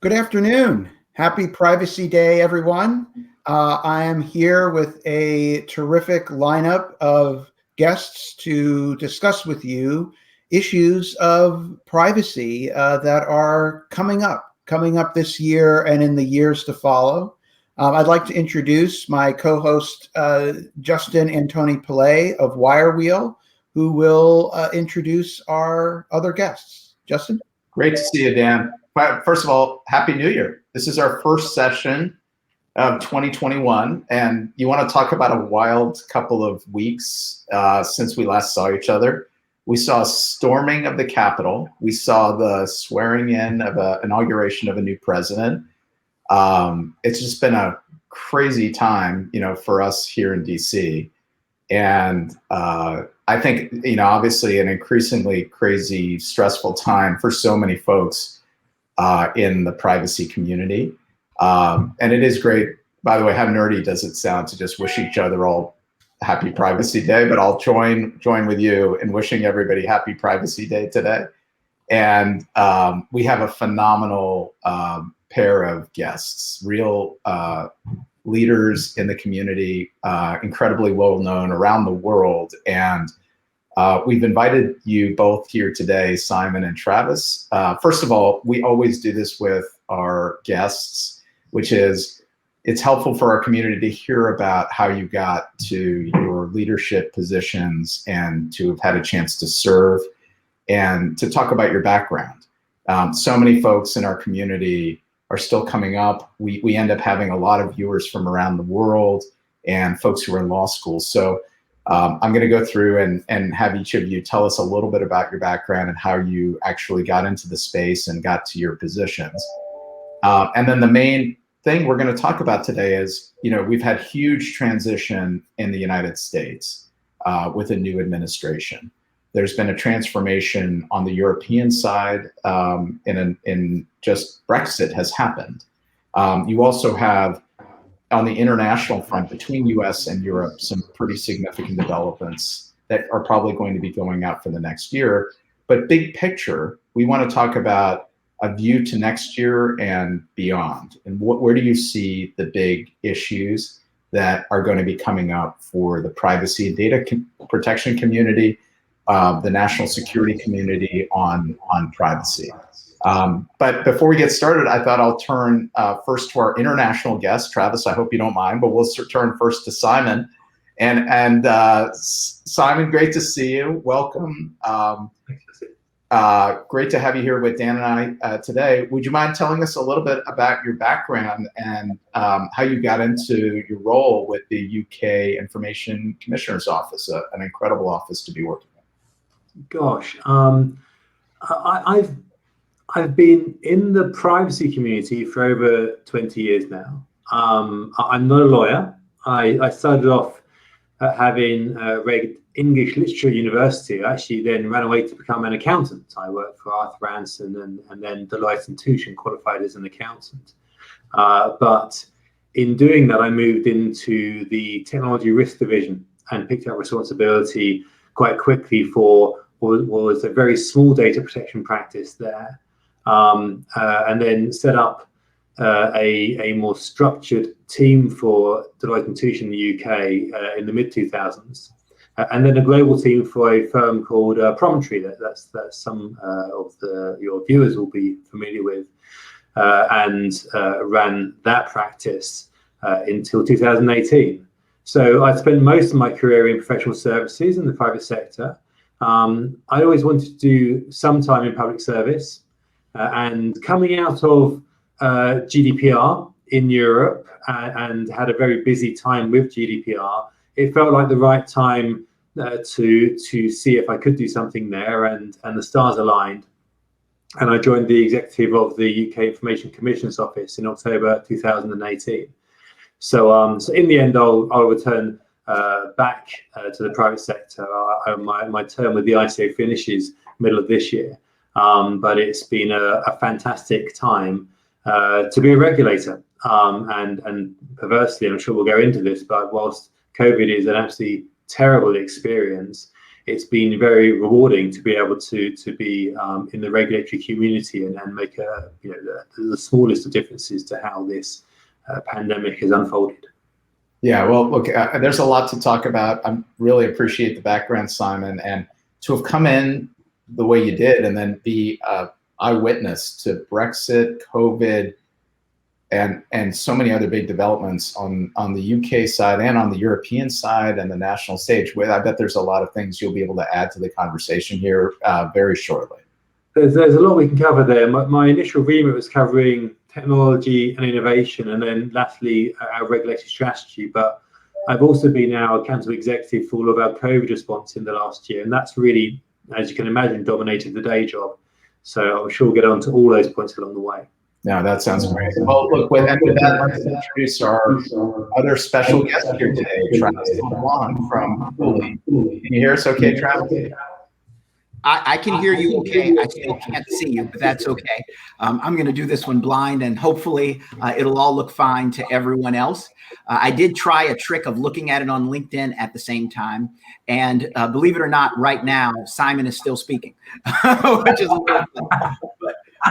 Good afternoon. Happy Privacy Day, everyone. I am here with a terrific lineup of guests to discuss with you issues of privacy that are coming up this year and in the years to follow. I'd like to introduce my co-host, Justin Antonipillai of Wirewheel, who will introduce our other guests. Justin? Great to see you, Dan. First of all, Happy New Year. This is our first session of 2021, and you want to talk about a wild couple of weeks since we last saw each other. We saw a storming of the Capitol. We saw the swearing in of an inauguration of a new president. It's just been a crazy time, for us here in DC. And I think, obviously an increasingly crazy, stressful time for so many folks in the privacy community. And it is great, by the way, how nerdy does it sound to just wish each other all happy Privacy Day, but I'll join with you in wishing everybody happy Privacy Day today. And we have a phenomenal pair of guests, real leaders in the community, incredibly well known around the world. And we've invited you both here today, Simon and Travis. First of all, we always do this with our guests, which is it's helpful for our community to hear about how you got to your leadership positions and to have had a chance to serve and to talk about your background. So many folks in our community are still coming up. We end up having a lot of viewers from around the world and folks who are in law school. So I'm going to go through and have each of you tell us a little bit about your background and how you actually got into the space and got to your positions. And then the main thing we're going to talk about today is, we've had huge transition in the United States with a new administration. There's been a transformation on the European side, in just Brexit has happened. You also have, on the international front between US and Europe, some pretty significant developments that are probably going to be going out for the next year. But big picture, we want to talk about a view to next year and beyond. And where do you see the big issues that are going to be coming up for the privacy and data protection community, the national security community on privacy? But before we get started, I thought I'll turn first to our international guest, Travis. I hope you don't mind, but we'll turn first to Simon. And Simon, great to see you. Welcome. Great to have you here with Dan and I today. Would you mind telling us a little bit about your background and how you got into your role with the UK Information Commissioner's Office, an incredible office to be working in? Gosh, I've been in the privacy community for over 20 years now. I'm not a lawyer. I started off having read English literature at university. I actually then ran away to become an accountant. I worked for Arthur Ranson and then Deloitte & Touche and qualified as an accountant. But in doing that, I moved into the technology risk division and picked up responsibility quite quickly for what was a very small data protection practice there. And then set up a more structured team for Deloitte & Touche in the UK in the mid-2000s. And then a global team for a firm called Promontory that some of your viewers will be familiar with, and ran that practice until 2018. So I spent most of my career in professional services in the private sector. I always wanted to do some time in public service. And coming out of GDPR in Europe and had a very busy time with GDPR, it felt like the right time to see if I could do something there, and the stars aligned. And I joined the executive of the UK Information Commissioner's Office in October 2018. So in the end, I'll return back to the private sector. My term with the ICO finishes middle of this year. But it's been a fantastic time to be a regulator. And perversely, I'm sure we'll go into this, but whilst COVID is an absolutely terrible experience, it's been very rewarding to be able to be in the regulatory community and make the smallest of differences to how this pandemic has unfolded. Yeah, well, look, there's a lot to talk about. I really appreciate the background, Simon, and to have come in the way you did and then be eyewitness to Brexit, COVID, and so many other big developments on the UK side and on the European side and the national stage. I bet there's a lot of things you'll be able to add to the conversation here very shortly. There's a lot we can cover there. My initial remit was covering technology and innovation, and then lastly, our regulatory strategy. But I've also been our accountable executive for all of our COVID response in the last year, and that's really, as you can imagine, dominated the day job. So I'm sure we'll get on to all those points along the way. Yeah, that sounds great. Well, look, with that, let's introduce our other special guest here today, Travis LeBlanc from Cooley. Can you hear us okay, Travis? I can hear you okay. I still can't see you, but that's okay. I'm going to do this one blind, and hopefully it'll all look fine to everyone else. I did try a trick of looking at it on LinkedIn at the same time. And believe it or not, right now, Simon is still speaking, which is a little fun.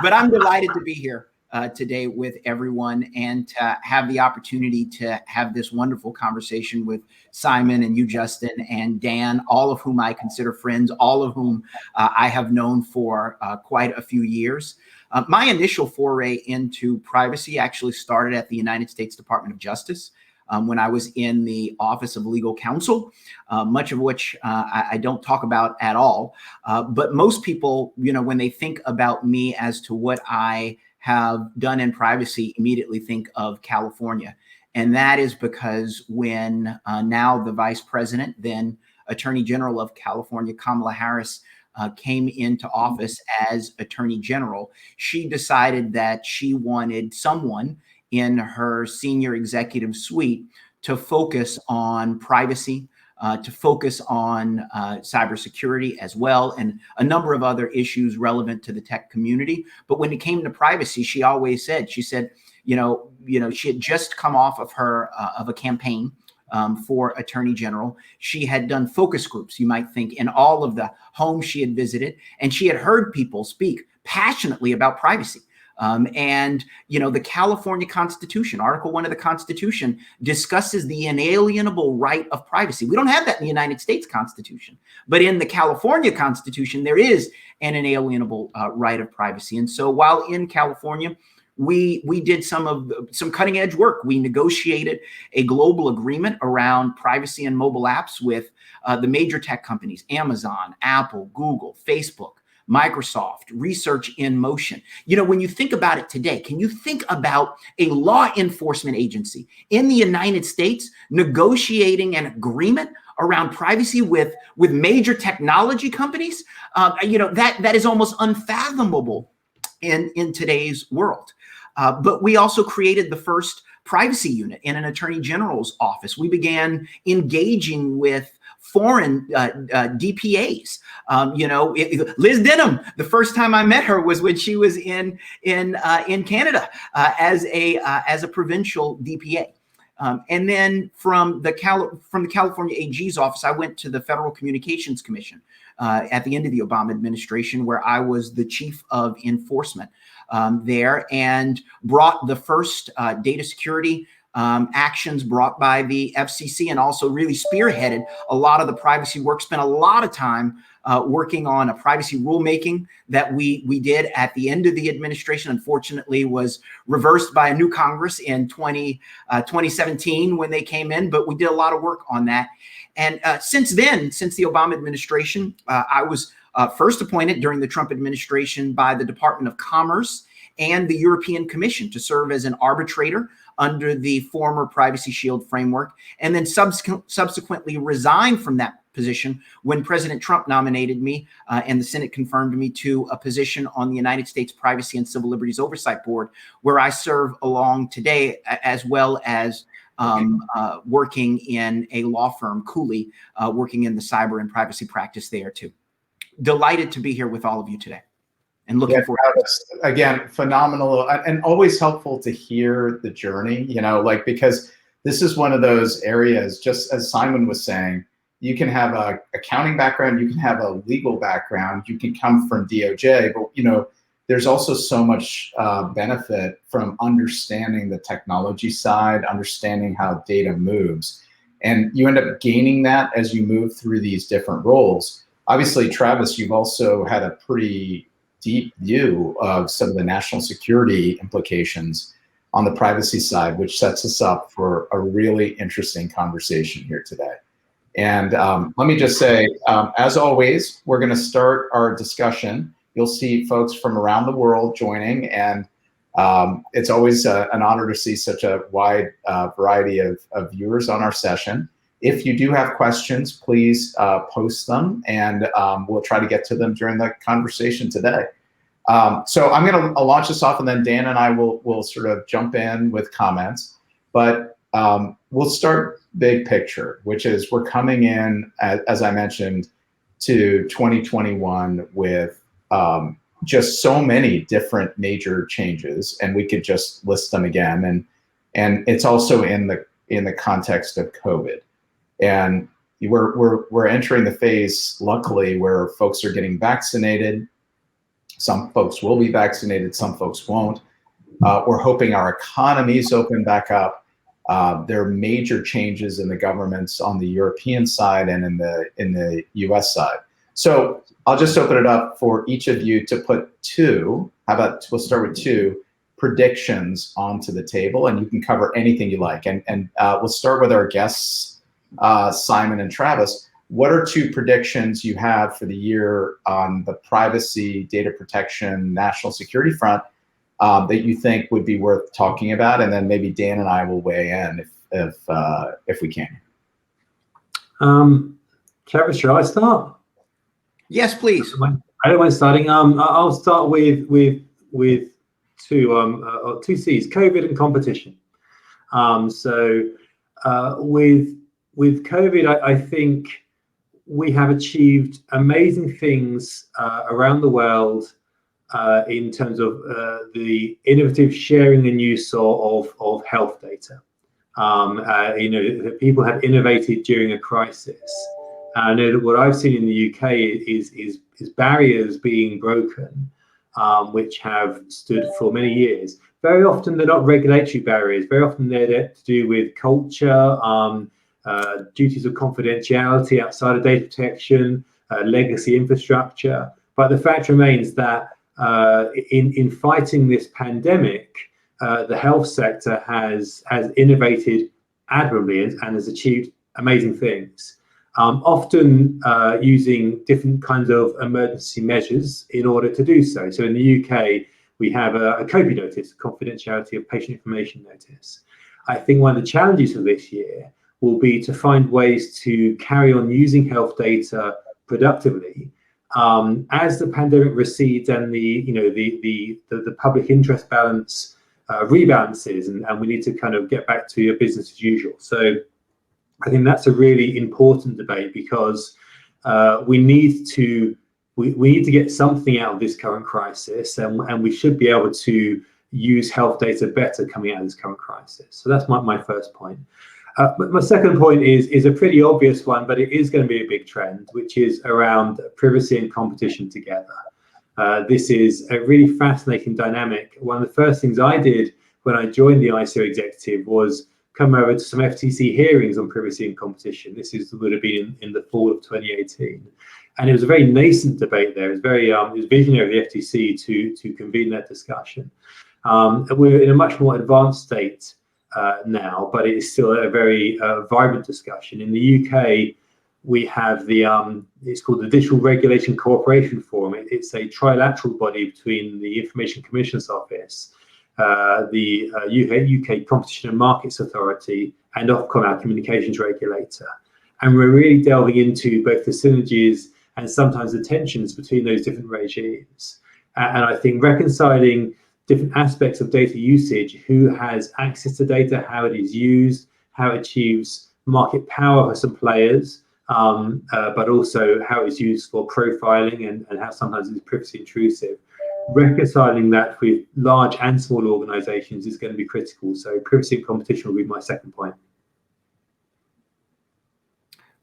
But I'm delighted to be here today with everyone and to have the opportunity to have this wonderful conversation with Simon and you, Justin, and Dan, all of whom I consider friends, all of whom I have known for quite a few years. My initial foray into privacy actually started at the United States Department of Justice when I was in the Office of Legal Counsel, much of which I don't talk about at all. But most people, when they think about me as to what I have done in privacy, immediately think of California. And that is because when now the Vice President, then Attorney General of California, Kamala Harris, came into office as Attorney General, she decided that she wanted someone in her senior executive suite to focus on privacy, to focus on cybersecurity as well, and a number of other issues relevant to the tech community. But when it came to privacy, she always said, she had just come off of a campaign for Attorney General. She had done focus groups, you might think, in all of the homes she had visited, and she had heard people speak passionately about privacy. The California Constitution, Article 1 of the Constitution, discusses the inalienable right of privacy. We don't have that in the United States Constitution, but in the California Constitution, there is an inalienable right of privacy. And so while in California, we did some cutting edge work. We negotiated a global agreement around privacy and mobile apps with the major tech companies, Amazon, Apple, Google, Facebook, Microsoft, Research in Motion. When you think about it today, can you think about a law enforcement agency in the United States negotiating an agreement around privacy with major technology companies? That is almost unfathomable in today's world. But we also created the first privacy unit in an attorney general's office. We began engaging with foreign DPAs. Liz Denham, the first time I met her was when she was in Canada as a provincial DPA. And then from the California AG's office, I went to the Federal Communications Commission at the end of the Obama administration, where I was the chief of enforcement there, and brought the first data security actions brought by the FCC, and also really spearheaded a lot of the privacy work. Spent a lot of time working on a privacy rulemaking that we did at the end of the administration. Unfortunately, was reversed by a new Congress in 2017 when they came in, but we did a lot of work on that. And since the Obama administration, I was first appointed during the Trump administration by the Department of Commerce and the European Commission to serve as an arbitrator under the former Privacy Shield framework, and then subsequently resigned from that position when President Trump nominated me and the Senate confirmed me to a position on the United States Privacy and Civil Liberties Oversight Board, where I serve along today, as well as working in a law firm, Cooley, working in the cyber and privacy practice there too. Delighted to be here with all of you today. And looking forward to it. Again, phenomenal and always helpful to hear the journey, because this is one of those areas, just as Simon was saying, you can have a accounting background, you can have a legal background, you can come from DOJ, but there's also so much benefit from understanding the technology side, understanding how data moves. And you end up gaining that as you move through these different roles. Obviously, Travis, you've also had a pretty deep view of some of the national security implications on the privacy side, which sets us up for a really interesting conversation here today. And let me just say, as always, we're going to start our discussion. You'll see folks from around the world joining, and it's always an honor to see such a wide variety of viewers on our session. If you do have questions, please post them, and we'll try to get to them during the conversation today. So I'm going to launch this off, and then Dan and I will sort of jump in with comments. But we'll start big picture, which is we're coming in, as I mentioned, to 2021 with just so many different major changes, and we could just list them again. And it's also in the context of COVID, and we're entering the phase, luckily, where folks are getting vaccinated. Some folks will be vaccinated, some folks won't. We're hoping our economies open back up. There are major changes in the governments on the European side and in the US side. So I'll just open it up for each of you to put two, we'll start with two predictions onto the table, and you can cover anything you like. And we'll start with our guests, Simon and Travis. What are two predictions you have for the year on the privacy, data protection, national security front that you think would be worth talking about? And then maybe Dan and I will weigh in if we can. Travis, shall I start? Yes, please. I don't mind starting. I'll start with two C's: COVID and competition. With COVID, I think we have achieved amazing things around the world in terms of the innovative sharing and use of health data. People have innovated during a crisis. I know that what I've seen in the UK is barriers being broken, which have stood for many years. Very often they're not regulatory barriers. Very often they're to do with culture, duties of confidentiality outside of data protection, legacy infrastructure. But the fact remains that in fighting this pandemic, the health sector has innovated admirably and has achieved amazing things. Often using different kinds of emergency measures in order to do so. So in the UK, we have a COPI notice, a confidentiality of patient information notice. I think one of the challenges for this year will be to find ways to carry on using health data productively as the pandemic recedes and the public interest balance rebalances, and we need to kind of get back to business as usual. So I think that's a really important debate, because we need to get something out of this current crisis, and we should be able to use health data better coming out of this current crisis. So that's my first point. But my second point is a pretty obvious one, but it is going to be a big trend, which is around privacy and competition together. This is a really fascinating dynamic. One of the first things I did when I joined the ICO executive was come over to some FTC hearings on privacy and competition. This would have been in the fall of 2018. And it was a very nascent debate there. It was visionary of the FTC to convene that discussion. We're in a much more advanced state now, but it is still a very vibrant discussion. In the UK, we have it's called the Digital Regulation Cooperation Forum. It's a trilateral body between the Information Commissioner's Office, the UK Competition and Markets Authority, and Ofcom, our communications regulator. And we're really delving into both the synergies and sometimes the tensions between those different regimes. And I think reconciling different aspects of data usage, who has access to data, how it is used, how it achieves market power for some players, but also how it's used for profiling and how sometimes it's privacy intrusive. Reconciling that with large and small organizations is going to be critical. So privacy and competition will be my second point.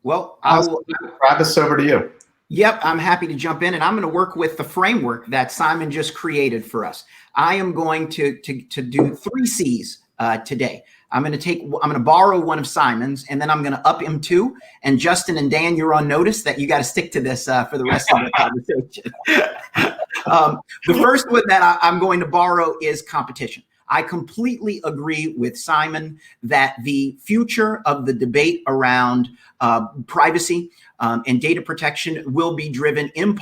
Well, I will. Travis, over to you. Yep, I'm happy to jump in, and I'm going to work with the framework that Simon just created for us. I am going to do 3 C's today. I'm going to borrow one of Simon's, and then I'm going to up him 2. And Justin and Dan, you're on notice that you got to stick to this for the rest of the conversation. The first one that I'm going to borrow is competition. I completely agree with Simon that the future of the debate around privacy and data protection will be driven in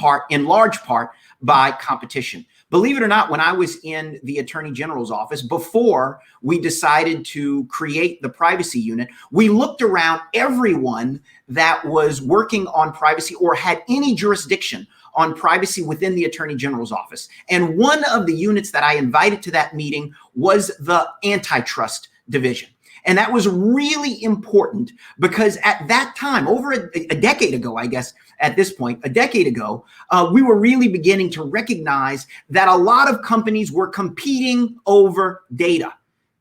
large part by competition. Believe it or not, when I was in the Attorney General's office, before we decided to create the privacy unit, we looked around everyone that was working on privacy or had any jurisdiction on privacy within the Attorney General's office. And one of the units that I invited to that meeting was the antitrust division. And that was really important because at that time, over a decade ago, I guess, at this point, a decade ago, we were really beginning to recognize that a lot of companies were competing over data.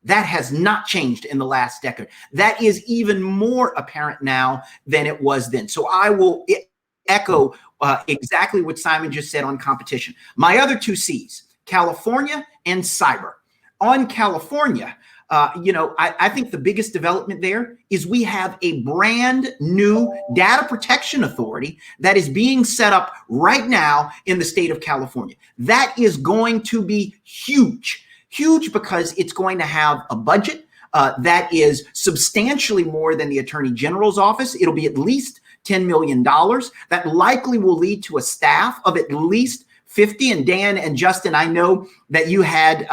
That has not changed in the last decade. That is even more apparent now than it was then. So I will echo exactly what Simon just said on competition. My other 2 C's, California and cyber. On California, I think the biggest development there is we have a brand new data protection authority that is being set up right now in the state of California. That is going to be huge because it's going to have a budget that is substantially more than the Attorney General's office. It'll be at least $10 million. That likely will lead to a staff of at least 50. And Dan and Justin, I know that you had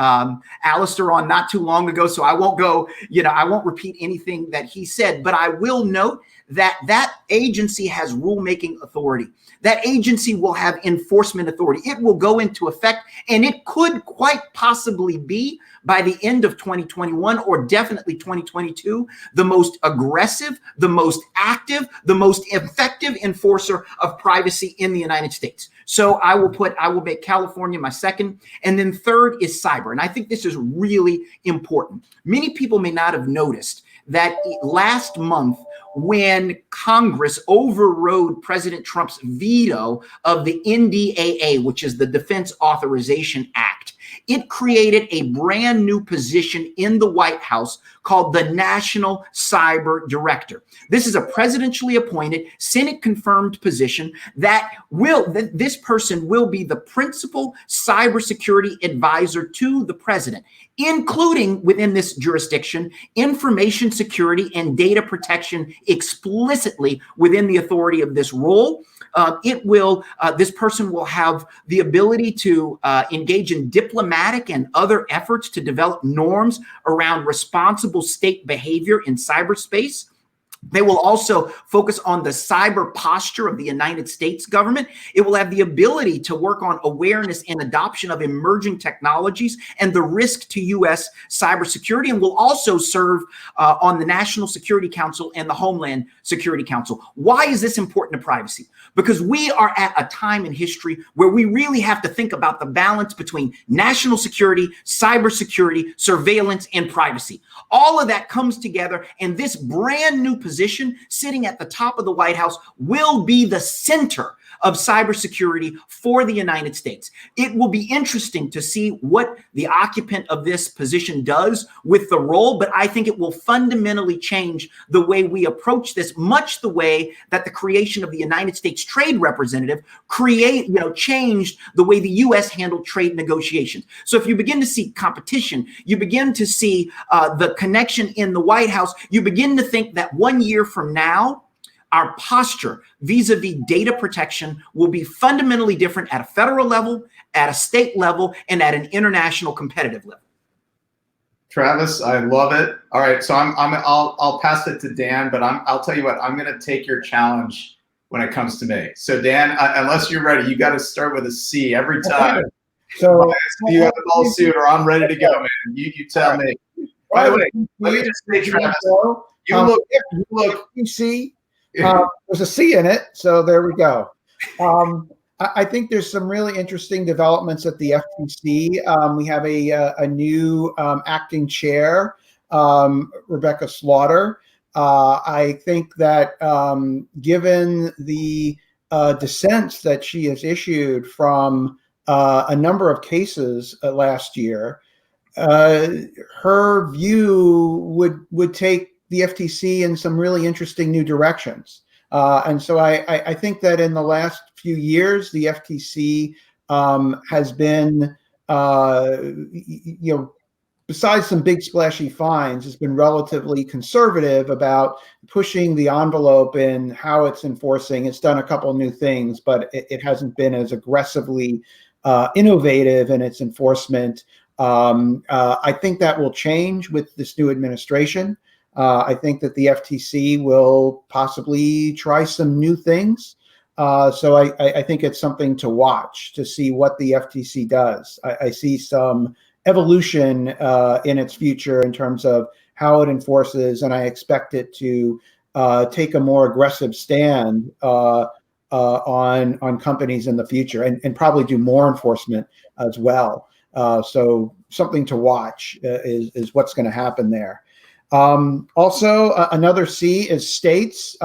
Alistair on not too long ago, so I won't go, I won't repeat anything that he said, but I will note that that agency has rulemaking authority. That agency will have enforcement authority. It will go into effect, and it could quite possibly be by the end of 2021 or definitely 2022, the most aggressive, the most active, the most effective enforcer of privacy in the United States. So I will make California my second. And then third is cyber. And I think this is really important. Many people may not have noticed that last month, when Congress overrode President Trump's veto of the NDAA, which is the Defense Authorization Act, it created a brand new position in the White House called the National Cyber Director. This is a presidentially appointed, Senate-confirmed position this person will be the principal cybersecurity advisor to the president, including within this jurisdiction, information security and data protection explicitly within the authority of this role. This person will have the ability to engage in diplomatic and other efforts to develop norms around responsible state behavior in cyberspace. They will also focus on the cyber posture of the United States government. It will have the ability to work on awareness and adoption of emerging technologies and the risk to U.S. cybersecurity, and will also serve on the National Security Council and the Homeland Security Council. Why is this important to privacy? Because we are at a time in history where we really have to think about the balance between national security, cybersecurity, surveillance, and privacy. All of that comes together, and this brand new position sitting at the top of the White House will be the center of cybersecurity for the United States. It will be interesting to see what the occupant of this position does with the role, but I think it will fundamentally change the way we approach this, much the way that the creation of the United States Trade Representative changed the way the U.S. handled trade negotiations. So if you begin to see competition, you begin to see the connection in the White House, you begin to think that 1 year from now, our posture vis-a-vis data protection will be fundamentally different at a federal level, at a state level, and at an international competitive level. Travis, I love it. All right, so I'll pass it to Dan, but I'll tell you what, I'm going to take your challenge when it comes to me. So Dan, unless you're ready, you got to start with a C every time. So you have the ball suit, or I'm ready to go, man. You tell me. By the way, let me just say, Travis, you look. You see. There's a C in it, so there we go. I think there's some really interesting developments at the FTC. We have a new acting chair, Rebecca Slaughter. I think that given the dissents that she has issued from a number of cases last year, her view would take the FTC in some really interesting new directions. And so I think that in the last few years, the FTC has been, besides some big splashy fines, has been relatively conservative about pushing the envelope in how it's enforcing. It's done a couple new things, but it hasn't been as aggressively innovative in its enforcement. I think that will change with this new administration. I think that the FTC will possibly try some new things. So I think it's something to watch to see what the FTC does. I see some evolution in its future in terms of how it enforces, and I expect it to take a more aggressive stand on companies in the future, and probably do more enforcement as well. So something to watch is what's going to happen there. Also, another C is states.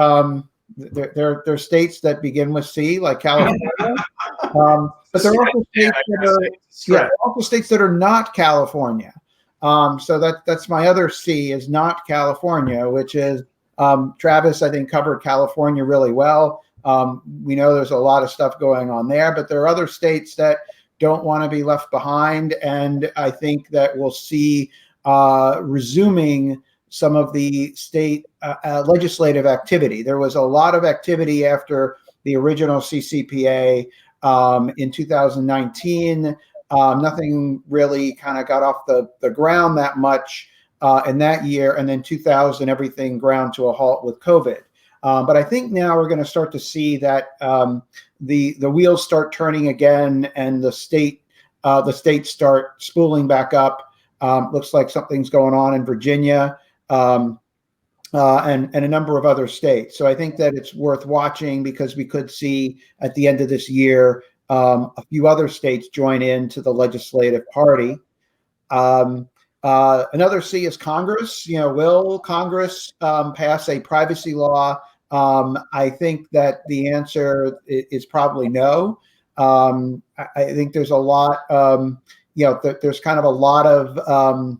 There are states that begin with C, like California. But there are also states that are not California. So that's my other C, is not California, which is Travis, I think, covered California really well. We know there's a lot of stuff going on there, but there are other states that don't want to be left behind. And I think that we'll see resuming some of the state legislative activity. There was a lot of activity after the original CCPA in 2019. Nothing really kind of got off the ground that much in that year. And then 2000, everything ground to a halt with COVID. But I think now we're going to start to see that the wheels start turning again, and the states start spooling back up. Looks like something's going on in Virginia and a number of other states. So I think that it's worth watching, because we could see at the end of this year a few other states join into the legislative party. Another C is Congress. Will Congress pass a privacy law? I think that the answer is probably no. I think there's a lot, there's kind of a lot of,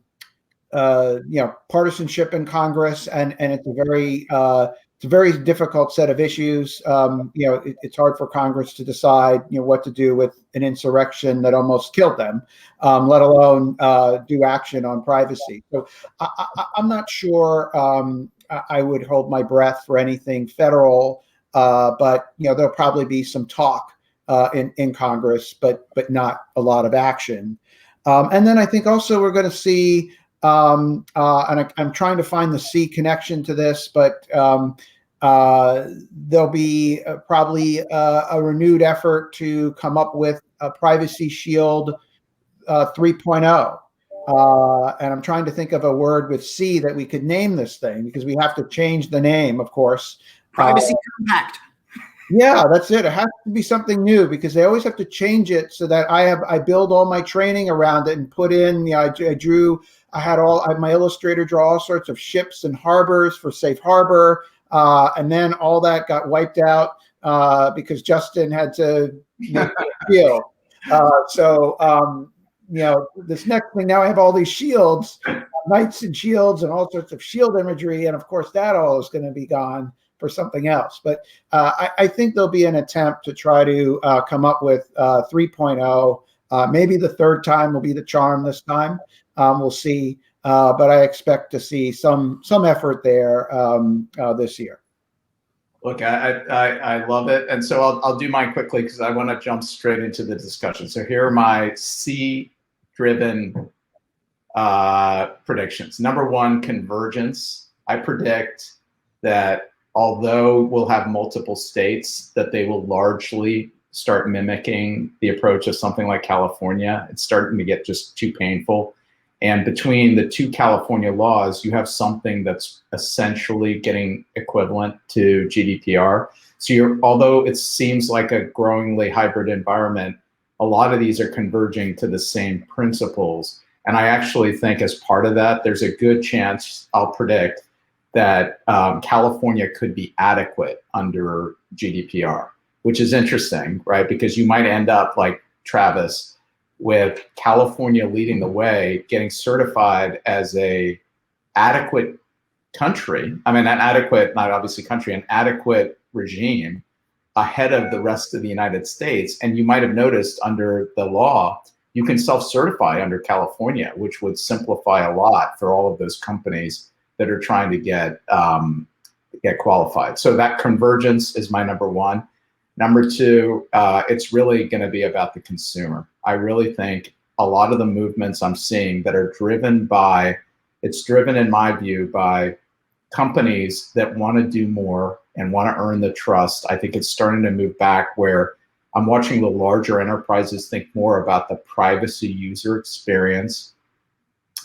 partisanship in Congress, and it's a very difficult set of issues. It's hard for Congress to decide, what to do with an insurrection that almost killed them, let alone do action on privacy. So I'm not sure I would hold my breath for anything federal, but there'll probably be some talk in Congress, but not a lot of action. And then I think also we're going to see, and I'm trying to find the C connection to this, but there'll be probably a renewed effort to come up with a Privacy Shield 3.0. And I'm trying to think of a word with C that we could name this thing, because we have to change the name, of course. Privacy Compact. Yeah, that's it. It has to be something new, because they always have to change it so that I build all my training around it and put in, I had my illustrator draw all sorts of ships and harbors for Safe Harbor. And then all that got wiped out because Justin had to make a deal. This next thing, now I have all these shields, knights and shields and all sorts of shield imagery. And of course, that all is going to be gone for something else. But I think there'll be an attempt to try to come up with 3.0. Maybe the third time will be the charm this time. We'll see. But I expect to see some effort there this year. Look, I love it. And so I'll do mine quickly, because I want to jump straight into the discussion. So here are my C-driven predictions. Number one, convergence. I predict that although we'll have multiple states, that they will largely start mimicking the approach of something like California. It's starting to get just too painful. And between the two California laws, you have something that's essentially getting equivalent to GDPR. So although it seems like a growingly hybrid environment, a lot of these are converging to the same principles. And I actually think as part of that, there's a good chance, I'll predict, that California could be adequate under GDPR, which is interesting, right? Because you might end up like Travis with California leading the way, getting certified as a adequate country. I mean, an adequate, not obviously country, an adequate regime ahead of the rest of the United States. And you might have noticed under the law, you can self-certify under California, which would simplify a lot for all of those companies that are trying to get qualified. So that convergence is my number one. Number two, it's really going to be about the consumer. I really think a lot of the movements I'm seeing that are driven by, it's driven in my view by companies that want to do more and want to earn the trust. I think it's starting to move back where I'm watching the larger enterprises think more about the privacy user experience.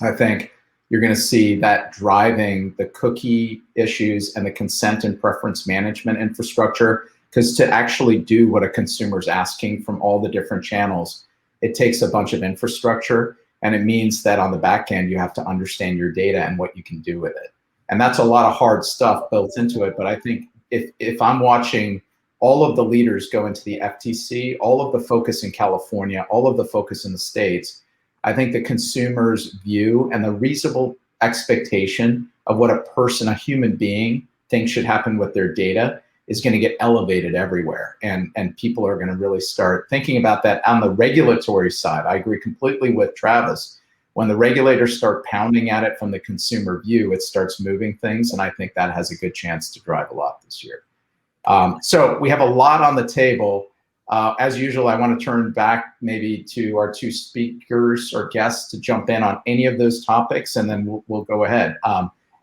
I think you're going to see that driving the cookie issues and the consent and preference management infrastructure, because to actually do what a consumer's asking from all the different channels, it takes a bunch of infrastructure, and it means that on the back end, you have to understand your data and what you can do with it. And that's a lot of hard stuff built into it. But I think if I'm watching all of the leaders go into the FTC, all of the focus in California, all of the focus in the States, I think the consumer's view and the reasonable expectation of what a person, a human being, thinks should happen with their data is going to get elevated everywhere. And people are going to really start thinking about that on the regulatory side. I agree completely with Travis. When the regulators start pounding at it from the consumer view, it starts moving things. And I think that has a good chance to drive a lot this year. So we have a lot on the table. As usual, I want to turn back maybe to our two speakers or guests to jump in on any of those topics, and then we'll go ahead.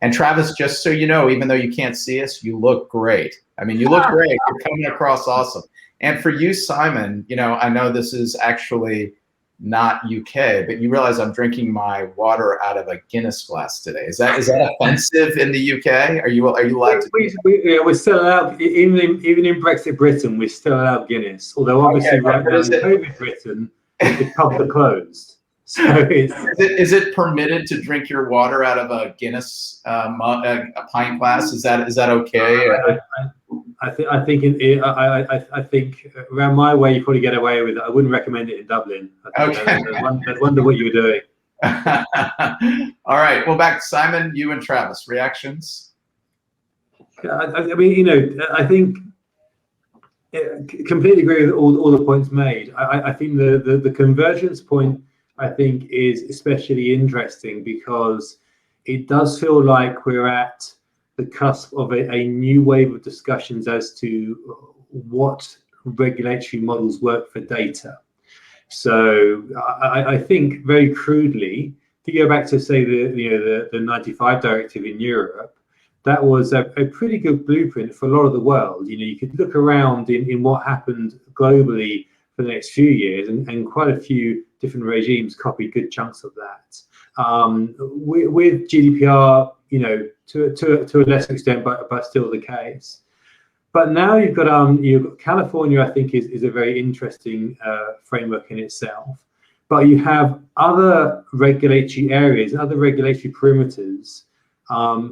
And Travis, just so you know, even though you can't see us, you look great. I mean, you look great. You're coming across awesome. And for you, Simon, you know, I know this is actually not UK, but you realize I'm drinking my water out of a Guinness glass today. Is that offensive in the UK? Are you allowed to? We're still allowed, even in Brexit Britain, we're still allowed Guinness. Although obviously right now in COVID Britain, the pubs are closed. So is it permitted to drink your water out of a Guinness a pint glass? Is that okay? I think around my way you probably get away with it. I wouldn't recommend it in Dublin. Okay. I'd wonder what you were doing. All right. Well, back to Simon, you and Travis. Reactions? I mean, you know, I think completely agree with all the points made. I think the convergence point, I think, is especially interesting because it does feel like we're at the cusp of a new wave of discussions as to what regulatory models work for data. So I think very crudely, to go back to say the 95 directive in Europe, that was a pretty good blueprint for a lot of the world. You know, you could look around in what happened globally for the next few years, and quite a few different regimes copied good chunks of that. With GDPR, you know, to a lesser extent, but still the case. But now you've got California, I think, is a very interesting framework in itself. But you have other regulatory areas, other regulatory perimeters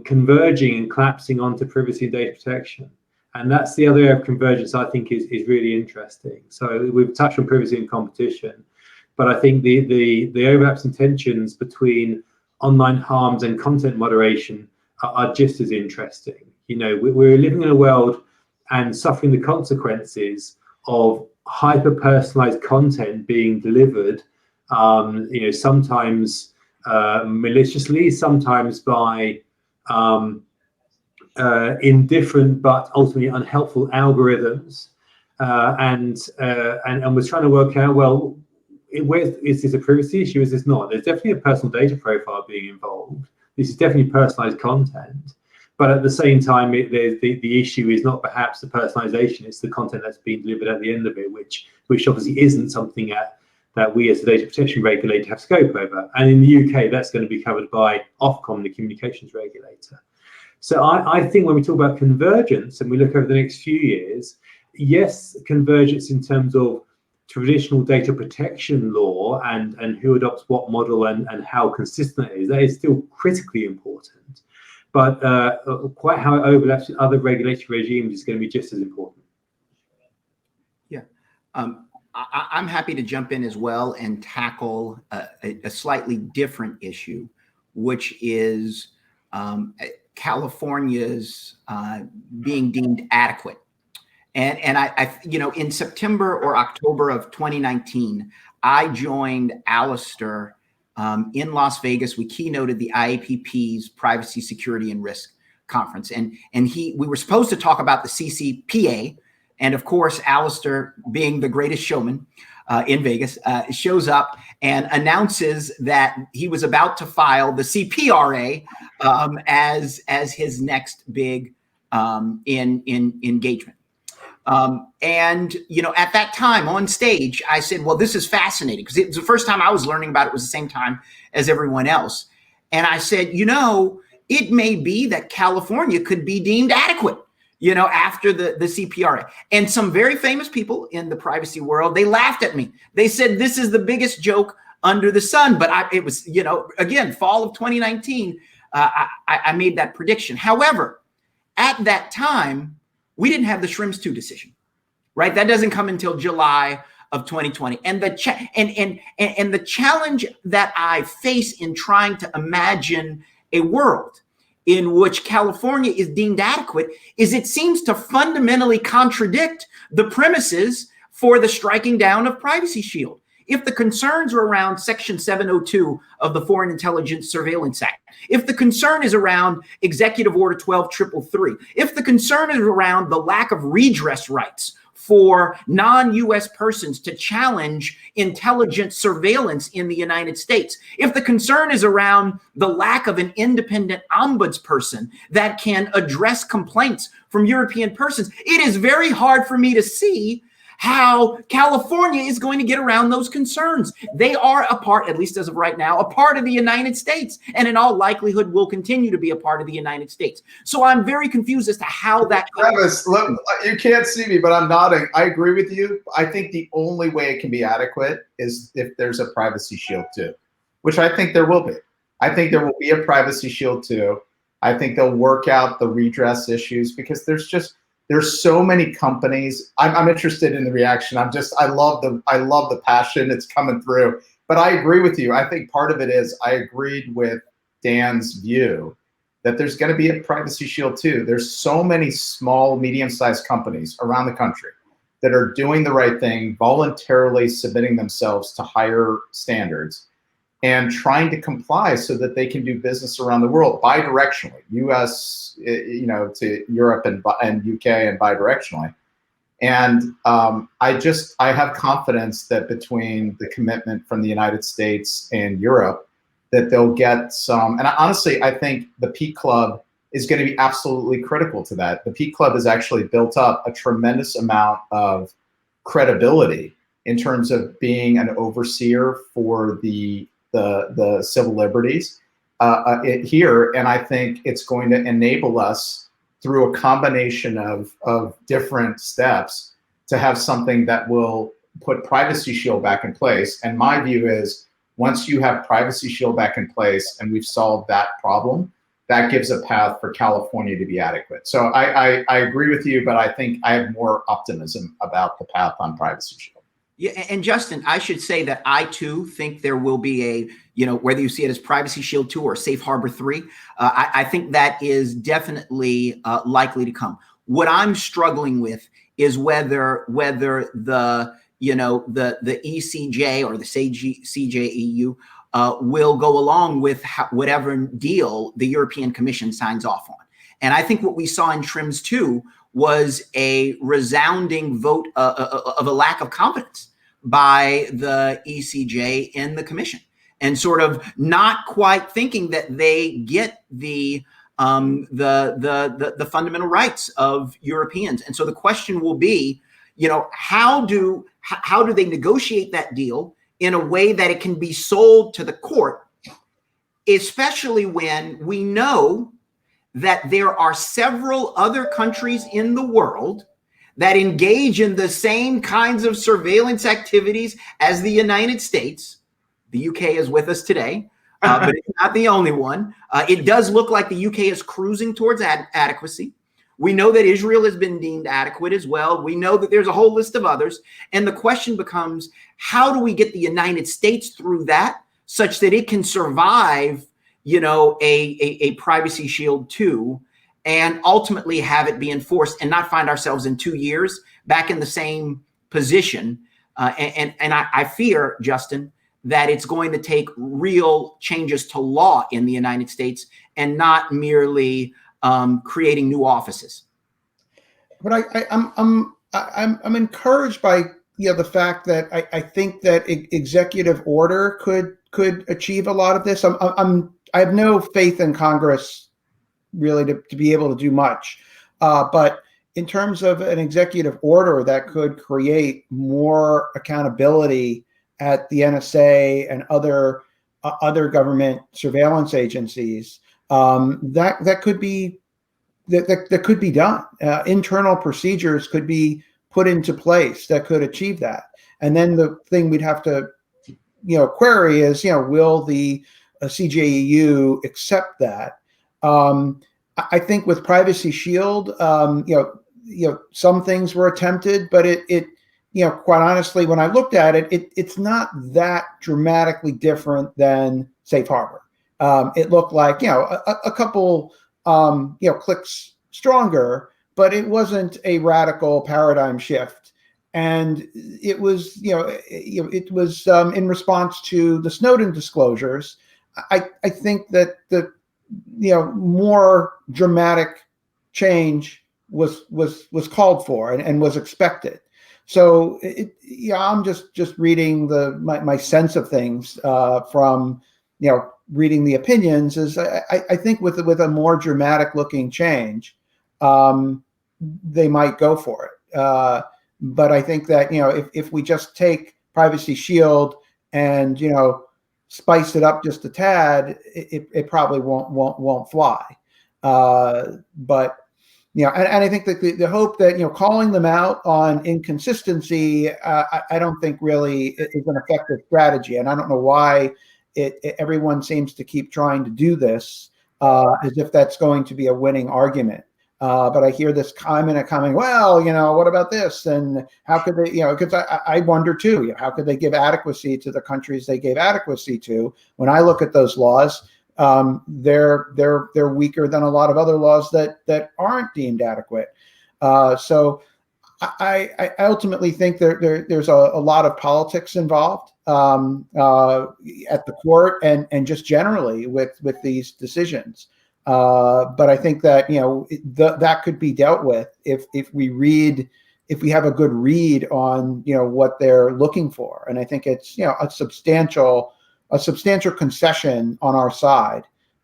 converging and collapsing onto privacy and data protection. And that's the other area of convergence I think is really interesting. So we've touched on privacy and competition, but I think the overlaps and tensions between online harms and content moderation are just as interesting. You know, we're living in a world and suffering the consequences of hyper-personalized content being delivered, you know, sometimes maliciously, sometimes by indifferent but ultimately unhelpful algorithms, and we're trying to work out, well, is this a privacy issue? Is this not? There's definitely a personal data profile being involved. This is definitely personalized content, but at the same time, the issue is not perhaps the personalization; it's the content that's being delivered at the end of it, which obviously isn't something that we as a data protection regulator have scope over. And in the UK, that's going to be covered by Ofcom, the communications regulator. So I think when we talk about convergence and we look over the next few years, yes, convergence in terms of traditional data protection law and who adopts what model and how consistent it is, that is still critically important. but quite how it overlaps with other regulatory regimes is going to be just as important. Yeah. I'm happy to jump in as well and tackle a slightly different issue, which is California's being deemed adequate. And I, in September or October of 2019, I joined Alistair in Las Vegas. We keynoted the IAPP's Privacy, Security, and Risk Conference. And we were supposed to talk about the CCPA. And of course, Alistair, being the greatest showman in Vegas, shows up and announces that he was about to file the CPRA as his next big engagement. And at that time on stage, I said, well, this is fascinating, because it was the first time I was learning about it. It was the same time as everyone else. And I said, it may be that California could be deemed adequate, after the CPRA. And some very famous people in the privacy world, they laughed at me. They said, this is the biggest joke under the sun. But it was, again, fall of 2019, I made that prediction. However, at that time, we didn't have the Schrems 2 decision, right? That doesn't come until July of 2020. And the challenge that I face in trying to imagine a world in which California is deemed adequate is it seems to fundamentally contradict the premises for the striking down of Privacy Shield. If the concerns are around Section 702 of the Foreign Intelligence Surveillance Act, if the concern is around Executive Order 12333, if the concern is around the lack of redress rights for non-U.S. persons to challenge intelligence surveillance in the United States, if the concern is around the lack of an independent ombudsperson that can address complaints from European persons, it is very hard for me to see how California is going to get around those concerns. They are a part, at least as of right now, a part of the United States, and in all likelihood will continue to be a part of the United States. So I'm very confused as to how that— Travis, look, you can't see me, but I'm nodding. I agree with you. I think the only way it can be adequate is if there's a Privacy Shield 2, which I think there will be. I think there will be a Privacy Shield 2. I think they'll work out the redress issues, because there's so many companies. I'm interested in the reaction. I love the passion. It's coming through. But I agree with you. I think part of it is I agreed with Dan's view that there's going to be a Privacy Shield 2. There's so many small, medium-sized companies around the country that are doing the right thing, voluntarily submitting themselves to higher standards and trying to comply so that they can do business around the world bidirectionally, U.S., to Europe and UK, and bidirectionally. And I have confidence that between the commitment from the United States and Europe, that they'll get some. And honestly, I think the Peak Club is going to be absolutely critical to that. The Peak Club has actually built up a tremendous amount of credibility in terms of being an overseer for the civil liberties here, and I think it's going to enable us through a combination of different steps to have something that will put Privacy Shield back in place. And my view is, once you have Privacy Shield back in place and we've solved that problem, that gives a path for California to be adequate. So I agree with you, but I think I have more optimism about the path on Privacy Shield. Yeah, and Justin, I should say that I too think there will be whether you see it as Privacy Shield 2 or Safe Harbor 3, I think that is definitely likely to come. What I'm struggling with is whether the ECJ or the CJEU will go along with whatever deal the European Commission signs off on. And I think what we saw in Schrems 2 was a resounding vote of a lack of confidence by the ECJ in the Commission, and sort of not quite thinking that they get the fundamental rights of Europeans. And so the question will be, how do they negotiate that deal in a way that it can be sold to the court, especially when we know that there are several other countries in the world that engage in the same kinds of surveillance activities as the United States. The UK is with us today. but it's not the only one. It does look like the UK is cruising towards adequacy. We know that Israel has been deemed adequate as well. We know that there's a whole list of others. And the question becomes, how do we get the United States through that such that it can survive, a privacy shield too, and ultimately have it be enforced and not find ourselves in 2 years back in the same position. And I fear, Justin, that it's going to take real changes to law in the United States and not merely creating new offices. But I'm encouraged by the fact that I think that executive order could achieve a lot of this. I have no faith in Congress really to be able to do much, but in terms of an executive order that could create more accountability at the NSA and other government surveillance agencies, that could be done. Internal procedures could be put into place that could achieve that. And then the thing we'd have to query is will the CJEU accept that? I think with Privacy Shield, some things were attempted, but it quite honestly, when I looked at it, it's not that dramatically different than Safe Harbor. It looked like a couple clicks stronger, but it wasn't a radical paradigm shift. And it was it was in response to the Snowden disclosures. I think that the more dramatic change was called for and was expected. So I'm just reading my sense of things from reading the opinions. Is I think with a more dramatic looking change, they might go for it. But I think that if we just take Privacy Shield and spice it up just a tad, it probably won't fly. But and I think that the hope that calling them out on inconsistency, I don't think really is an effective strategy, and I don't know why everyone seems to keep trying to do this as if that's going to be a winning argument. But I hear this comment coming, well, what about this? And how could they, because I wonder too, how could they give adequacy to the countries they gave adequacy to? When I look at those laws, they're weaker than a lot of other laws that aren't deemed adequate. So I ultimately think there's a lot of politics involved at the court and just generally with these decisions. But I think that that could be dealt with if we have a good read on what they're looking for, and I think it's a substantial concession on our side,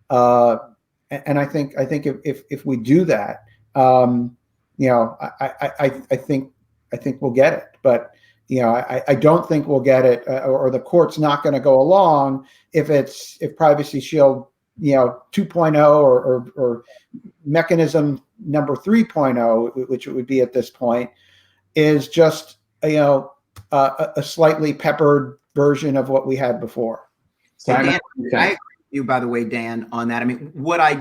and I think if we do that, I think we'll get it, but I don't think we'll get it, or the court's not going to go along if Privacy Shield 2.0 or mechanism number 3.0, which it would be at this point, is just a slightly peppered version of what we had before. So Dan, I agree with you, by the way, Dan, on that. I mean, what I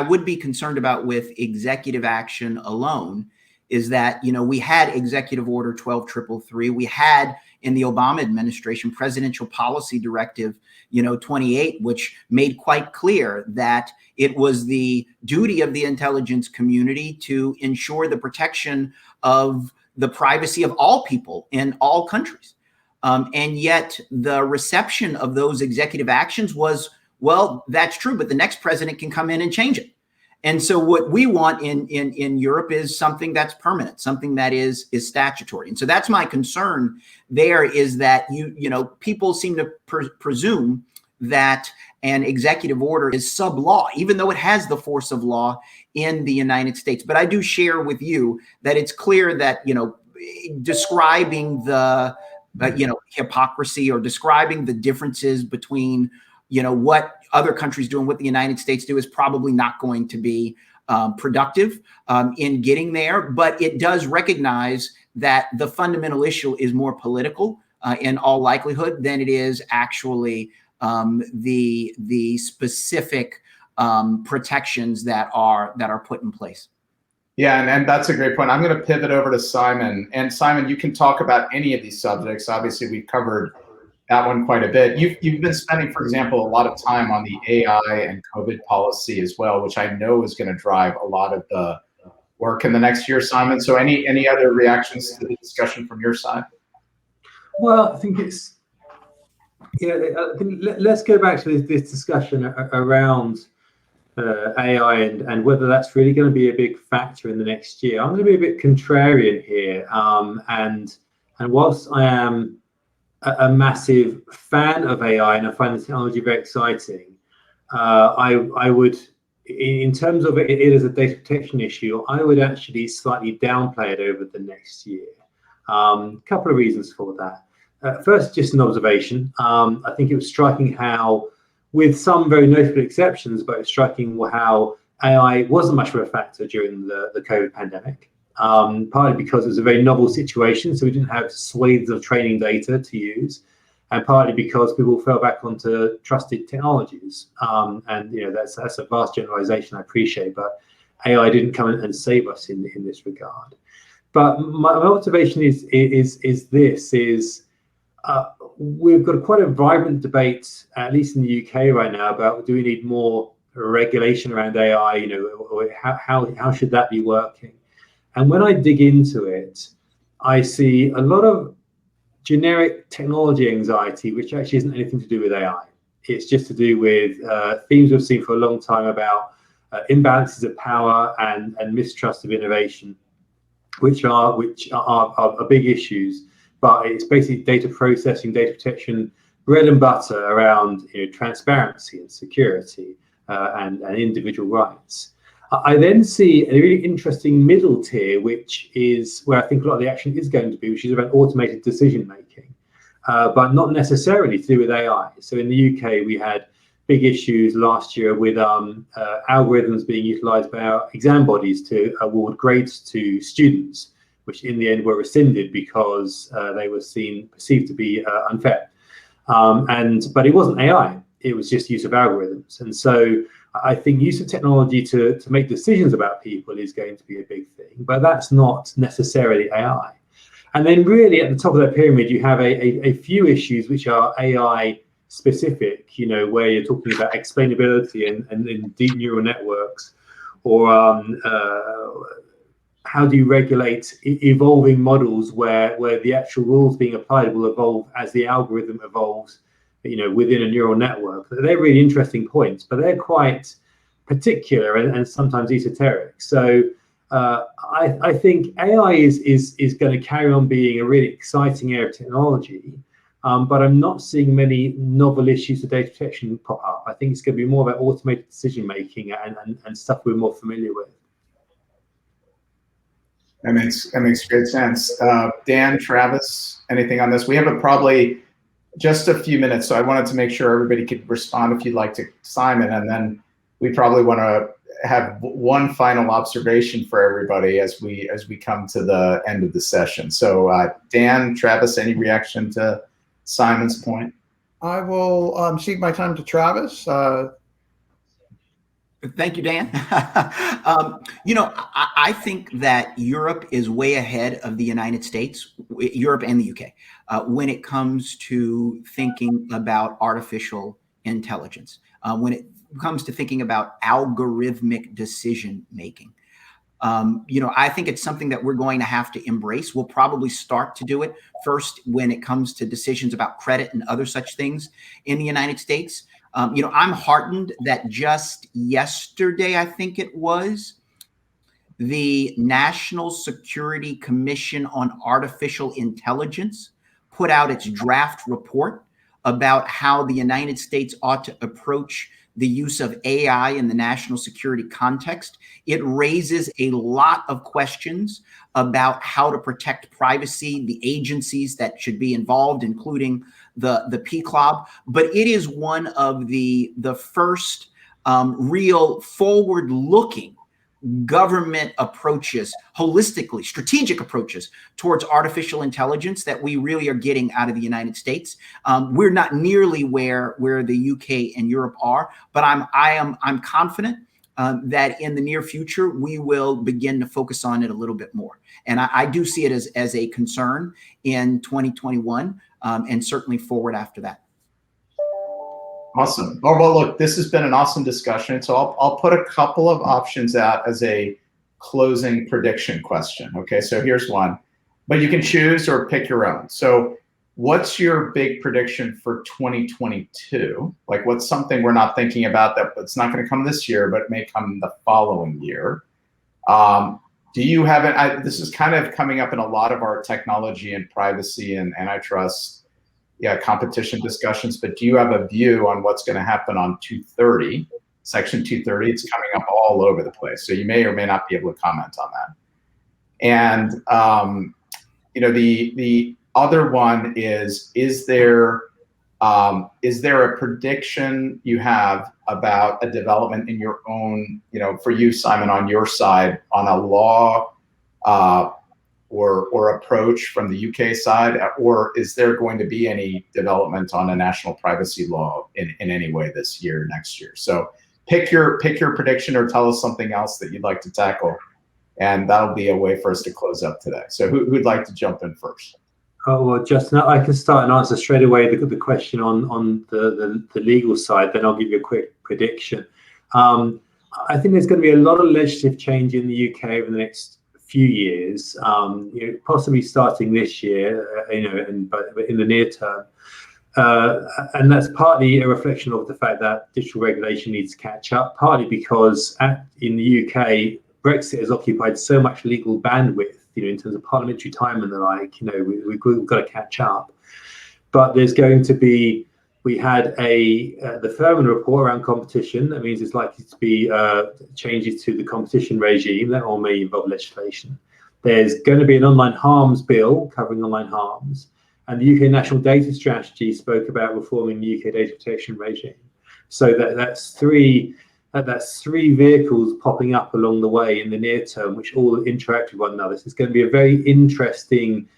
would be concerned about with executive action alone is that we had Executive Order 12333. We had in the Obama administration Presidential Policy Directive 28, which made quite clear that it was the duty of the intelligence community to ensure the protection of the privacy of all people in all countries. And yet the reception of those executive actions was, well, that's true, but the next president can come in and change it. And so what we want in Europe is something that's permanent, something that is statutory. And so that's my concern there, is that people seem to presume that an executive order is sub law, even though it has the force of law in the United States. But I do share with you that it's clear that, describing the, hypocrisy or describing the differences between, what other countries do and what the United States do is probably not going to be productive in getting there. But it does recognize that the fundamental issue is more political in all likelihood than it is actually the specific protections that are put in place. Yeah, and that's a great point. I'm going to pivot over to Simon. And Simon, you can talk about any of these subjects. Obviously, we've covered that one quite a bit. You've been spending, for example, a lot of time on the AI and COVID policy as well, which I know is going to drive a lot of the work in the next year, Simon. So any other reactions to the discussion from your side? Well, I think let's go back to this discussion around AI and whether that's really going to be a big factor in the next year. I'm going to be a bit contrarian here, and whilst I am a massive fan of AI and I find the technology very exciting, I would, in terms of it as a data protection issue, I would actually slightly downplay it over the next year. A couple of reasons for that. First, just an observation. I think it was striking how, with some very notable exceptions, but it's striking how AI wasn't much of a factor during the COVID pandemic, partly because it was a very novel situation, so we didn't have swathes of training data to use, and partly because people fell back onto trusted technologies. And that's a vast generalization, I appreciate, but AI didn't come and save us in this regard. But my observation is we've got quite a vibrant debate, at least in the UK right now, about do we need more regulation around AI, or how should that be working? And when I dig into it, I see a lot of generic technology anxiety, which actually isn't anything to do with AI. It's just to do with themes we've seen for a long time about imbalances of power and mistrust of innovation, which are big issues. But it's basically data processing, data protection, bread and butter around transparency and security and individual rights. I then see a really interesting middle tier, which is where I think a lot of the action is going to be, which is about automated decision making, but not necessarily to do with AI. So in the UK, we had big issues last year with algorithms being utilized by our exam bodies to award grades to students, which in the end were rescinded because they were perceived to be unfair. But it wasn't AI, it was just use of algorithms. And so I think use of technology to make decisions about people is going to be a big thing, but that's not necessarily AI. And then really at the top of that pyramid, you have a few issues which are AI specific, where you're talking about explainability and deep neural networks, or how do you regulate evolving models where the actual rules being applied will evolve as the algorithm evolves, within a neural network. They're really interesting points, but they're quite particular and sometimes esoteric. So I think AI is going to carry on being a really exciting area of technology, but I'm not seeing many novel issues of data protection pop up. I think it's going to be more about automated decision making and stuff we're more familiar with. That makes great sense. Dan, Travis, anything on this? We have probably just a few minutes, so I wanted to make sure everybody could respond if you'd like to, Simon, and then we probably want to have one final observation for everybody as we come to the end of the session. So Dan, Travis, any reaction to Simon's point? I will cede my time to Travis. Thank you, Dan. I think that Europe is way ahead of the United States, Europe and the UK, when it comes to thinking about artificial intelligence, when it comes to thinking about algorithmic decision making. I think it's something that we're going to have to embrace. We'll probably start to do it first when it comes to decisions about credit and other such things in the United States. I'm heartened that just yesterday, I think it was, the National Security Commission on Artificial Intelligence put out its draft report about how the United States ought to approach the use of AI in the national security context. It raises a lot of questions about how to protect privacy, the agencies that should be involved, including the PCLOB. But it is one of the first real forward-looking government approaches, holistically, strategic approaches towards artificial intelligence that we really are getting out of the United States. We're not nearly where the UK and Europe are, but I'm confident that in the near future we will begin to focus on it a little bit more. And I do see it as a concern in 2021 and certainly forward after that. Awesome. Oh, well, look, this has been an awesome discussion. So I'll put a couple of options out as a closing prediction question. Okay, so here's one, but you can choose or pick your own. So what's your big prediction for 2022? Like, what's something we're not thinking about that it's not going to come this year, but may come the following year? Do you have it? This is kind of coming up in a lot of our technology and privacy and antitrust competition discussions, but do you have a view on what's going to happen on 230, Section 230? It's coming up all over the place, so you may or may not be able to comment on that. And the other one is there a prediction you have about a development in your own, for you, Simon, on your side, on a law or approach from the UK side, or is there going to be any development on a national privacy law in any way this year, next year? So pick your prediction or tell us something else that you'd like to tackle, and that'll be a way for us to close up today. So who'd like to jump in first? Oh, well, Justin, I can start and answer straight away the question on the legal side, then I'll give you a quick prediction. I think there's going to be a lot of legislative change in the UK over the next few years, possibly starting this year, but in the near term. And that's partly a reflection of the fact that digital regulation needs to catch up, partly because in the UK, Brexit has occupied so much legal bandwidth, in terms of parliamentary time and the like, we've got to catch up. But there's going to be, we had the Furman report around competition. That means it's likely to be changes to the competition regime that all may involve legislation. There's going to be an online harms bill covering online harms. And the UK National Data Strategy spoke about reforming the UK data protection regime. So that's three vehicles popping up along the way in the near term, which all interact with one another. So it's going to be a very interesting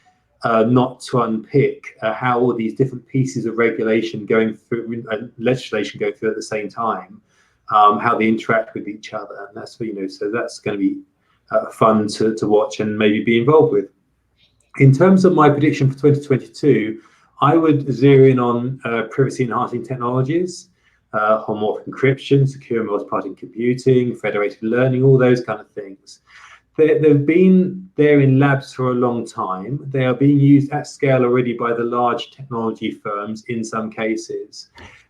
not to unpick how all these different pieces of regulation going through and legislation go through at the same time, how they interact with each other. And that's, so that's going to be fun to watch and maybe be involved with. In terms of my prediction for 2022, I would zero in on privacy enhancing technologies, homomorphic encryption, secure multi-party computing, federated learning, all those kind of things. They've been there in labs for a long time. They are being used at scale already by the large technology firms in some cases,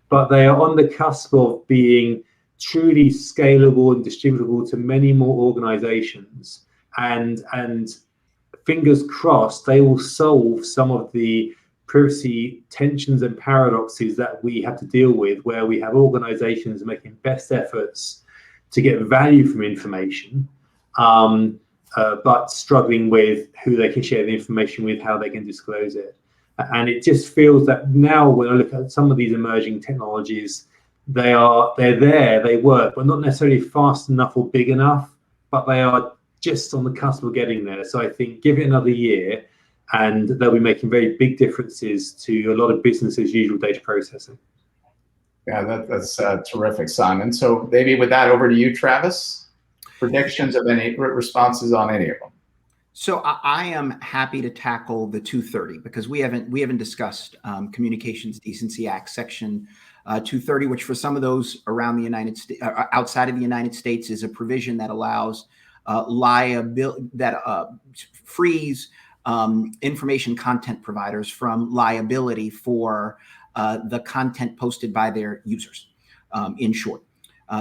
but they are on the cusp of being truly scalable and distributable to many more organizations. And fingers crossed, they will solve some of the privacy tensions and paradoxes that we have to deal with, where we have organizations making best efforts to get value from information, but struggling with who they can share the information with, how they can disclose it. And it just feels that now when I look at some of these emerging technologies, they're there, they work, but not necessarily fast enough or big enough, but they are just on the cusp of getting there. So I think give it another year and they'll be making very big differences to a lot of business as usual data processing. Yeah, that's terrific, Simon. So maybe with that, over to you, Travis. Predictions of any responses on any of them. So I am happy to tackle the 230 because we haven't discussed Communications Decency Act Section 230, which for some of those around the United States, outside of the United States, is a provision that allows liability, that frees information content providers from liability for the content posted by their users. In short,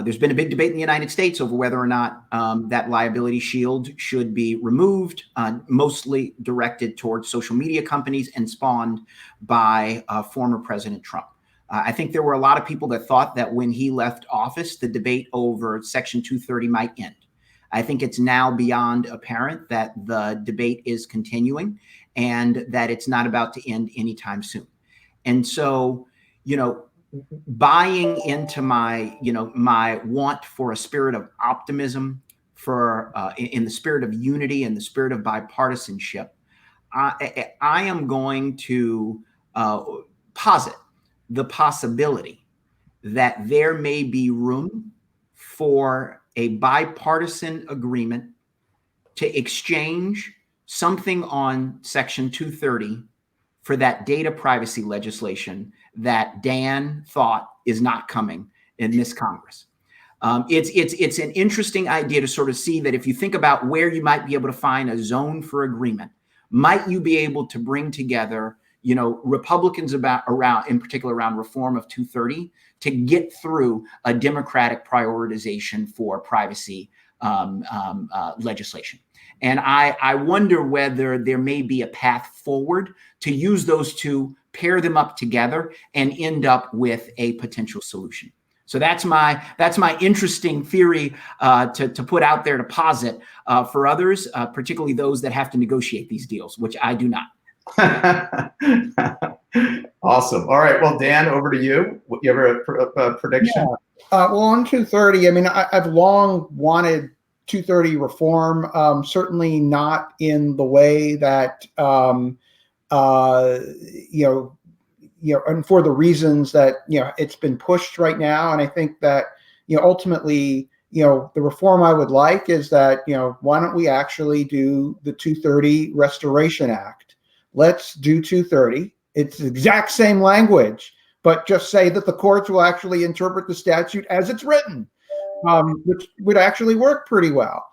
there's been a big debate in the United States over whether or not that liability shield should be removed, mostly directed towards social media companies and spawned by former President Trump. I think there were a lot of people that thought that when he left office, the debate over Section 230 might end. I think it's now beyond apparent that the debate is continuing and that it's not about to end anytime soon. And so, buying into my want for a spirit of optimism for in the spirit of unity and the spirit of bipartisanship, I am going to posit the possibility that there may be room for a bipartisan agreement to exchange something on Section 230 for that data privacy legislation that Dan thought is not coming in this Congress. It's an interesting idea to sort of see that if you think about where you might be able to find a zone for agreement, might you be able to bring together, Republicans around, in particular around reform of 230, to get through a Democratic prioritization for privacy legislation. And I wonder whether there may be a path forward to use those two, pair them up together, and end up with a potential solution. So that's my interesting theory to put out there to posit for others, particularly those that have to negotiate these deals, which I do not. Awesome. All right. Well, Dan, over to you. You have a prediction? Yeah. Well, on 230, I mean, I've long wanted 230 reform, certainly not in the way that, and for the reasons that, it's been pushed right now. And I think that, ultimately, the reform I would like is that, why don't we actually do the 230 Restoration Act? Let's do 230. It's the exact same language, but just say that the courts will actually interpret the statute as it's written, which would actually work pretty well.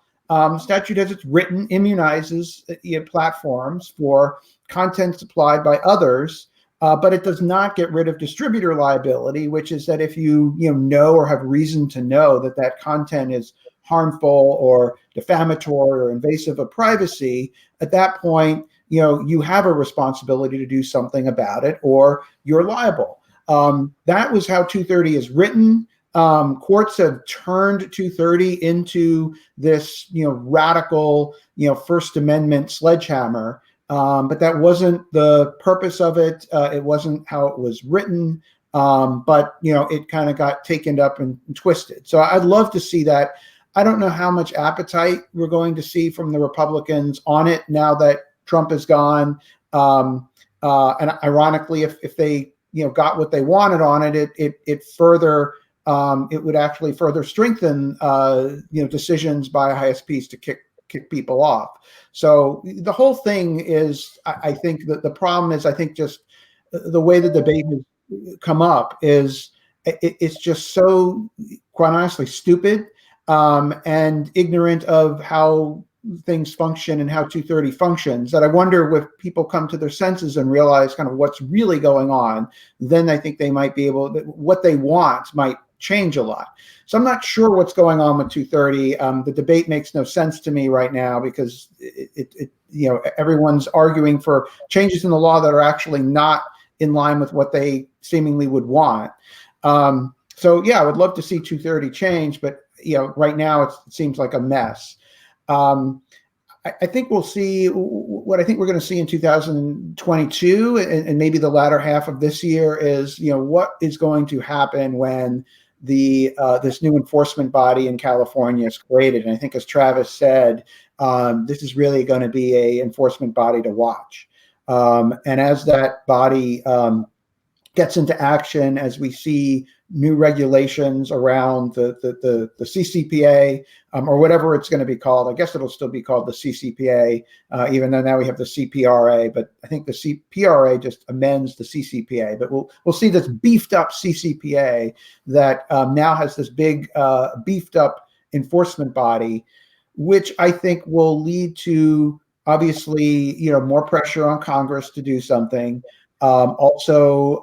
Statute as it's written immunizes platforms for content supplied by others, but it does not get rid of distributor liability, which is that if you know or have reason to know that that content is harmful or defamatory or invasive of privacy, at that point, you have a responsibility to do something about it, or you're liable. That was how 230 is written. Courts have turned 230 into this, radical, First Amendment sledgehammer. But that wasn't the purpose of it. It wasn't how it was written. But it kind of got taken up and twisted. So I'd love to see that. I don't know how much appetite we're going to see from the Republicans on it now that Trump is gone. And ironically, if they got what they wanted on it, it further it would actually further strengthen decisions by ISPs to kick people off. So the whole thing is, I think that the problem is, I think just the way the debate has come up is it's just so, quite honestly, stupid and ignorant of how things function and how 230 functions, that I wonder if people come to their senses and realize kind of what's really going on, then I think they might be able, what they want might change a lot. So I'm not sure what's going on with 230. The debate makes no sense to me right now because everyone's arguing for changes in the law that are actually not in line with what they seemingly would want. So yeah, I would love to see 230 change, but right now it seems like a mess. I think we'll see what I think we're going to see in 2022 and maybe the latter half of this year is, what is going to happen when this new enforcement body in California is created. And I think, as Travis said, this is really going to be a enforcement body to watch. And as that body gets into action, as we see new regulations around the CCPA or whatever it's going to be called. I guess it'll still be called the CCPA, even though now we have the CPRA. But I think the CPRA just amends the CCPA. But we'll see this beefed up CCPA that now has this big beefed up enforcement body, which I think will lead to obviously more pressure on Congress to do something. Also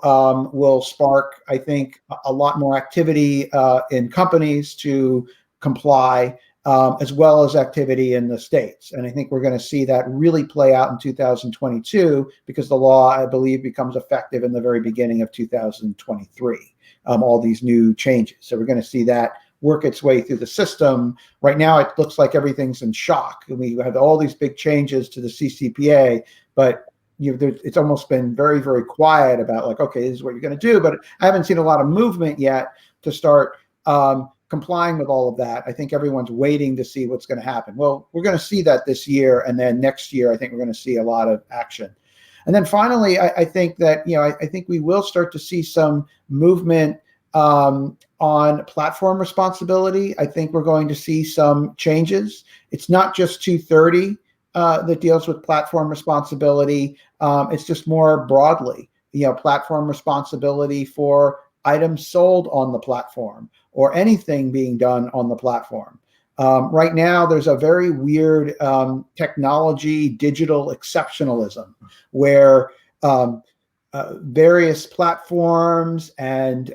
will spark, I think, a lot more activity in companies to comply, as well as activity in the states. And I think we're going to see that really play out in 2022 because the law, I believe, becomes effective in the very beginning of 2023, all these new changes. So we're going to see that work its way through the system. Right now, it looks like everything's in shock. And we have all these big changes to the CCPA, but it's almost been very, very quiet about like, okay, this is what you're going to do. But I haven't seen a lot of movement yet to start complying with all of that. I think everyone's waiting to see what's going to happen. Well, we're going to see that this year, and then next year, I think we're going to see a lot of action. And then finally, I think that, I think we will start to see some movement on platform responsibility. I think we're going to see some changes. It's not just 230 that deals with platform responsibility. It's just more broadly, platform responsibility for items sold on the platform or anything being done on the platform. Right now, there's a very weird technology digital exceptionalism where various platforms and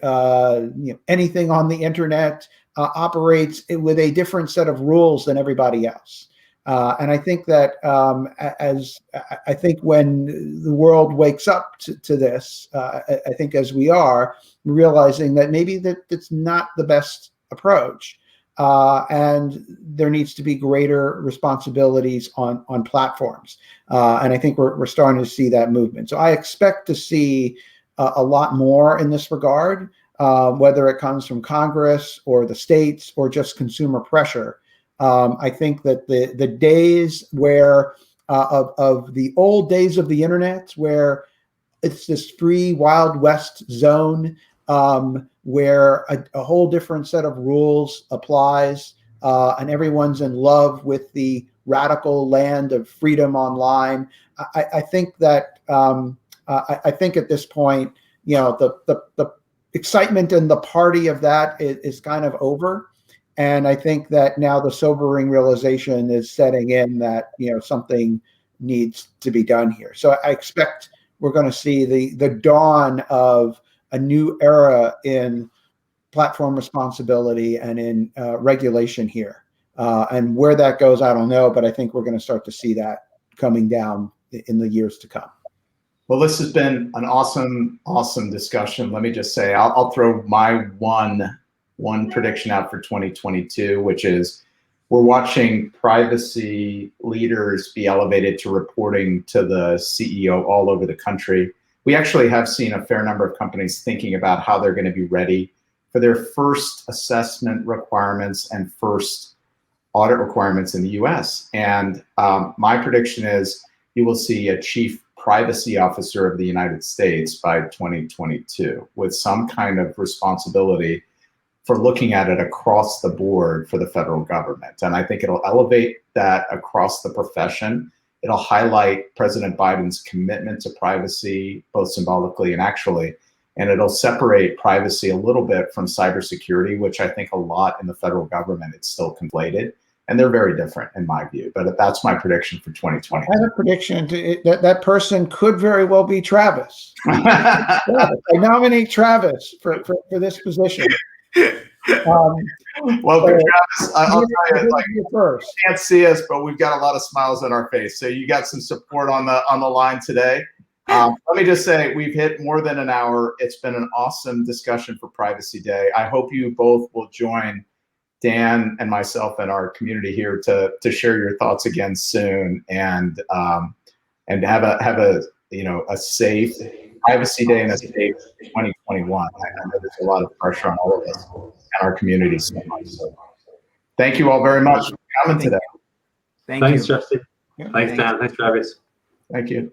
anything on the internet operates with a different set of rules than everybody else. And I think that I think when the world wakes up to this, I think as we are realizing that maybe that's not the best approach. And there needs to be greater responsibilities on platforms. And I think we're starting to see that movement. So I expect to see a lot more in this regard, whether it comes from Congress or the states or just consumer pressure. I think that the days where of the old days of the internet, where it's this free Wild West zone, where a whole different set of rules applies, and everyone's in love with the radical land of freedom online. I think that I think at this point, the excitement and the party of that is kind of over. And I think that now the sobering realization is setting in that, something needs to be done here. So I expect we're going to see the dawn of a new era in platform responsibility and in regulation here. And where that goes, I don't know, but I think we're going to start to see that coming down in the years to come. Well, this has been an awesome discussion. Let me just say, I'll throw my one prediction out for 2022, which is we're watching privacy leaders be elevated to reporting to the CEO all over the country. We actually have seen a fair number of companies thinking about how they're going to be ready for their first assessment requirements and first audit requirements in the US. And my prediction is you will see a chief privacy officer of the United States by 2022 with some kind of responsibility for looking at it across the board for the federal government. And I think it'll elevate that across the profession. It'll highlight President Biden's commitment to privacy, both symbolically and actually, and it'll separate privacy a little bit from cybersecurity, which I think a lot in the federal government, it's still conflated. And they're very different in my view, but that's my prediction for 2020. I have a prediction that person could very well be Travis. I nominate Travis for this position. Well, Travis, I'll tell you, you can't see us, but we've got a lot of smiles on our face. So you got some support on the line today. Let me just say, we've hit more than an hour. It's been an awesome discussion for Privacy Day. I hope you both will join Dan and myself and our community here to share your thoughts again soon, and have a safe Privacy Day and a safe 2021. I know there's a lot of pressure on all of us and our community so much. So thank you all very much for coming today. Thanks, Justin. Yeah. Thanks, Dan. Thanks, Travis. Thank you.